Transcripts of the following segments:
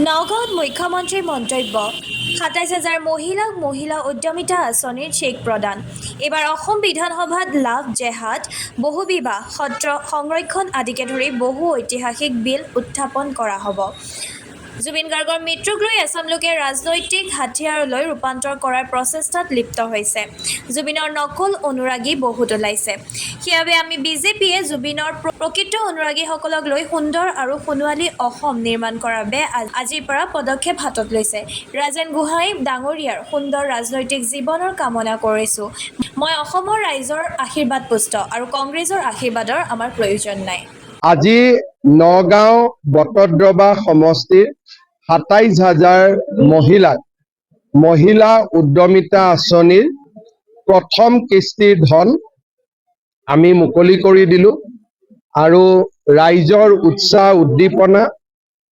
নগাঁৱত মুখ্যমন্ত্ৰীৰ মন্তব্য ২৭,০০০ মহিলাক মহিলা উদ্যমিতা আঁচনিৰ চেক প্ৰদান। এইবাৰ অসম বিধানসভাত লাভ জেহাদ, বহুবিবাহ, সত্ৰ সংৰক্ষণ আদিকে ধৰি বহু ঐতিহাসিক বিল উত্থাপন কৰা হ'ব। জুবিন গাৰ্গৰ মৃত্যুক লৈ এচাম লোকে ৰাজনৈতিক হাতিয়াৰলৈ ৰূপান্তৰ কৰাৰ প্ৰচেষ্টাত লিপ্ত হৈছে। জুবিনৰ নকল অনুৰাগী বহুত ওলাইছে। সেইবাবে আমি বিজেপিয়ে জুবিনৰ প্ৰকৃত অনুৰাগীসকলক লৈ সুন্দৰ আৰু সোণোৱালী অসম নিৰ্মাণ কৰাৰ বাবে আজিৰ পৰা পদক্ষেপ হাতত লৈছে। ৰাজেন গোহাঁই ডাঙৰীয়াৰ সুন্দৰ ৰাজনৈতিক জীৱনৰ কামনা কৰিছোঁ। মই অসমৰ ৰাইজৰ আশীৰ্বাদ পুষ্ট আৰু কংগ্ৰেছৰ আশীৰ্বাদৰ আমাৰ প্ৰয়োজন নাই। আজি নগাঁও বটদ্ৰৱা সমষ্টিৰ ২৭,০০০ মহিলাক মহিলা উদ্যমিতা আঁচনিৰ প্ৰথম কিস্তিৰ ধন আমি মুকলি কৰি দিলোঁ আৰু ৰাইজৰ উৎসাহ উদ্দীপনা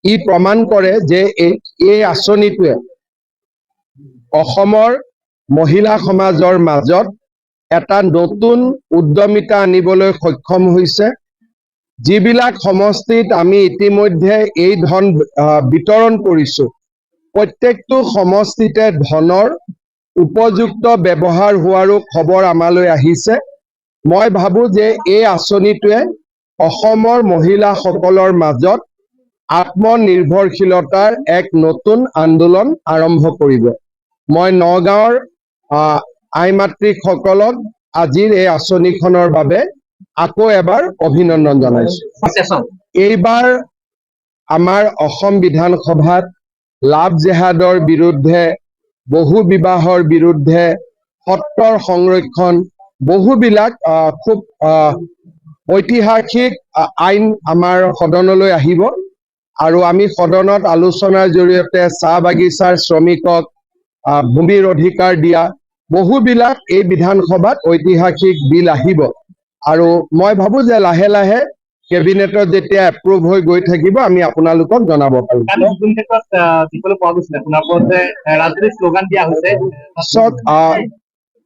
ই প্ৰমাণ কৰে যে এই আঁচনিটোৱে অসমৰ মহিলা সমাজৰ মাজত এটা নতুন উদ্যমিতা আনিবলৈ সক্ষম হৈছে। যিবিলাক সমষ্টিত আমি ইতিমধ্যে এই ধন বিতৰণ কৰিছোঁ, প্ৰত্যেকটো সমষ্টিতে ধনৰ উপযুক্ত ব্যৱহাৰ হোৱাৰো খবৰ আমালৈ আহিছে। মই ভাবোঁ যে এই আঁচনিটোৱে অসমৰ মহিলাসকলৰ মাজত আত্মনিৰ্ভৰশীলতাৰ এক নতুন আন্দোলন আৰম্ভ কৰিব। মই নগাঁৱৰ আই মাতৃসকলক আজিৰ এই আঁচনিখনৰ বাবে আকৌ এবাৰ অভিনন্দন জনাইছোঁ। এইবাৰ আমাৰ অসম বিধানসভাত লাভ জেহাদৰ বিৰুদ্ধে, বহু বিবাহৰ বিৰুদ্ধে, সত্ৰৰ সংৰক্ষণ, বহুবিলাক খুব ঐতিহাসিক আইন আমাৰ সদনলৈ আহিব আৰু আমি সদনত আলোচনাৰ জৰিয়তে চাহ বাগিচাৰ শ্ৰমিকক ভূমিৰ অধিকাৰ দিয়া বহুবিলাক এই বিধানসভাত ঐতিহাসিক বিল আহিব আৰু মই ভাবোঁ যে লাহে লাহে কেবিনেটত যেতিয়া এপ্ৰুভ হৈ গৈ থাকিব আমি আপোনালোকক জনাব পাৰিম।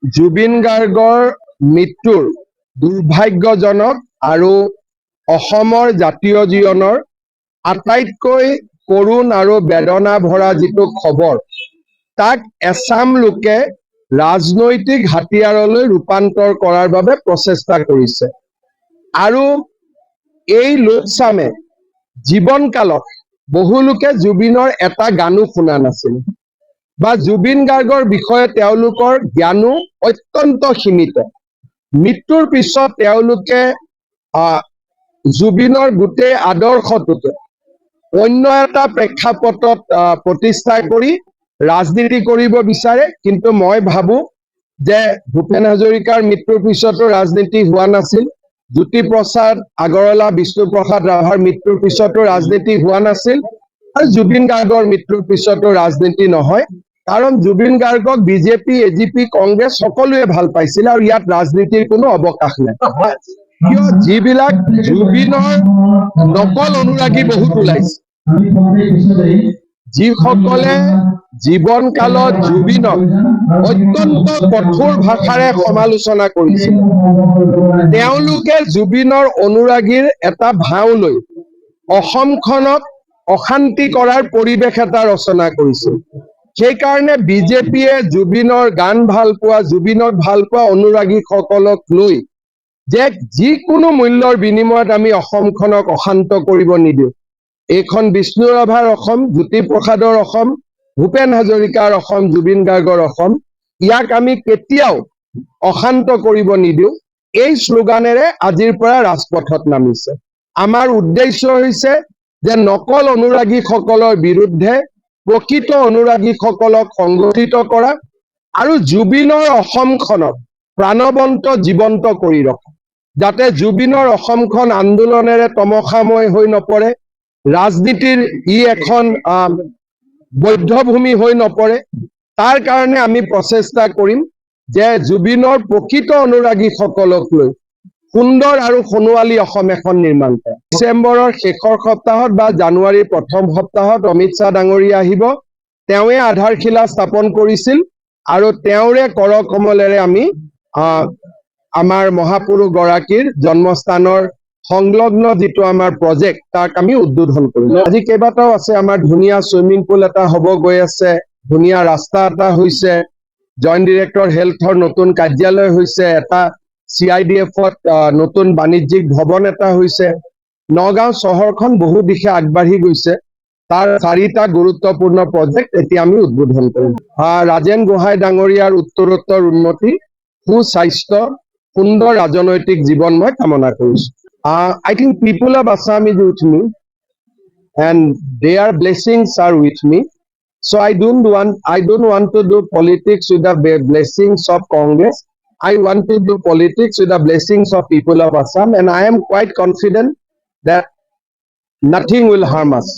জুবিন গাৰ্গৰ মৃত্যুৰ দুৰ্ভাগ্যজনক আৰু অসমৰ জাতীয় জীৱনৰ আটাইতকৈ কৰুণ আৰু বেদনা ভৰা যিটো খবৰ, তাক এচাম লোকে ৰাজনৈতিক হাতিয়াৰলৈ ৰূপান্তৰ কৰাৰ বাবে প্ৰচেষ্টা কৰিছে আৰু এই লোকচামে জীৱনকালত বহু লোকে জুবিনৰ এটা গানো শুনা নাছিল বা জুবিন গাৰ্গৰ বিষয়ে তেওঁলোকৰ জ্ঞানো অত্যন্ত সীমিত। মৃত্যুৰ পিছত তেওঁলোকে জুবিনৰ গোটেই আদৰ্শটোকে অন্য এটা প্ৰেক্ষাপটত প্ৰতিষ্ঠা কৰি ৰাজনীতি কৰিব বিচাৰে, কিন্তু মই ভাবোঁ যে ভূপেন হাজৰিকাৰ মৃত্যুৰ পিছতো ৰাজনীতি হোৱা নাছিল, জ্যোতিপ্ৰসাদ আগৰৱালা, বিষ্ণুপ্ৰসাদ ৰাভাৰ মৃত্যুৰ পিছতো ৰাজনীতি হোৱা নাছিল আৰু জুবিন গাৰ্গৰ মৃত্যুৰ পিছতো ৰাজনীতি নহয়, কাৰণ জুবিন গাৰ্গক বিজেপি, এজিপি, কংগ্ৰেছ সকলোৱে ভাল পাইছিল আৰু ইয়াত ৰাজনীতিৰ কোনো অৱকাশ নাই। কিয় যিবিলাক জুবিনৰ নকল অনুৰাগী বহুত ওলাইছে, যিসকলে জীৱন কালত জুবিনক অত্যন্ত কঠোৰ ভাষাৰে সমালোচনা কৰিছিল, তেওঁলোকে জুবিনৰ অনুৰাগীৰ এটা ভাও লৈ অসমখনক অশান্তি কৰাৰ পৰিৱেশ এটা ৰচনা কৰিছিল। সেইকাৰণে বিজেপিয়ে জুবিনৰ গান ভাল পোৱা, জুবিনক ভাল পোৱা অনুৰাগীসকলক লৈ যে যিকোনো মূল্যৰ বিনিময়ত আমি অসমখনক অশান্ত কৰিব নিদিওঁ, এইখন বিষ্ণু ৰাভাৰ অসম, জ্যোতিপ্ৰসাদৰ অসম, ভূপেন হাজৰিকাৰ অসম, জুবিন গাৰ্গৰ অসম, ইয়াক আমি কেতিয়াও অশান্ত কৰিব নিদিওঁ, এই শ্লোগানেৰে আজিৰ পৰা ৰাজপথত নামিছে। আমাৰ উদ্দেশ্য হৈছে যে নকল অনুৰাগীসকলৰ বিৰুদ্ধে প্ৰকৃত অনুৰাগীসকলক সংগঠিত কৰা আৰু জুবিনৰ অসমখনক প্ৰাণৱন্ত জীৱন্ত কৰি ৰখা, যাতে জুবিনৰ অসমখন আন্দোলনেৰে তমসাময় হৈ নপৰে, ৰাজনীতিৰ ই এখন বধ্যভূমি হৈ নপৰে। তাৰ কাৰণে আমি প্ৰচেষ্টা কৰিম যে জুবিনৰ প্ৰকৃত অনুৰাগীসকলক লৈ সুন্দৰ আৰু সোণোৱালী অসম এখন নিৰ্মাণ কৰে। ডিচেম্বৰৰ শেষৰ সপ্তাহত বা জানুৱাৰীৰ প্ৰথম সপ্তাহত অমিত শ্বাহ ডাঙৰীয়া আহিব, তেওঁৱে আধাৰশিলা স্থাপন কৰিছিল আৰু তেওঁৰে কৰ কমলেৰে আমি আমাৰ মহাপুৰুষ গৰাকীৰ জন্মস্থানৰ সংলগ্ন যিটো আমাৰ প্ৰজেক্ট তাক আমি উদ্বোধন কৰিলো। আজি কেইবাটাও আছে, আমাৰ ধুনীয়া চুইমিং পুল এটা হ'ব গৈ আছে, ধুনীয়া ৰাস্তা এটা হৈছে, জইণ্ট ডিৰেক্টৰ হেল্থৰ নতুন কাৰ্যালয় হৈছে, এটা CIDF-ত নতুন বাণিজ্যিক ভৱন এটা হৈছে। নগাঁও চহৰখন বহু দিশে আগবাঢ়ি গৈছে। তাৰ 4টা গুৰুত্বপূৰ্ণ প্ৰজেক্ট এতিয়া আমি উদ্বোধন কৰিম। ৰাজেন গোহাঁই ডাঙৰীয়াৰ উত্তৰোত্তৰ উন্নতি, সুস্বাস্থ্য, সুন্দৰ ৰাজনৈতিক জীৱন মই কামনা কৰিছো। I think people of Assam is with me and their blessings are with me. So I don't want to do politics with the blessings of Congress. I want to do politics with the blessings of people of Assam, and I am quite confident that nothing will harm us.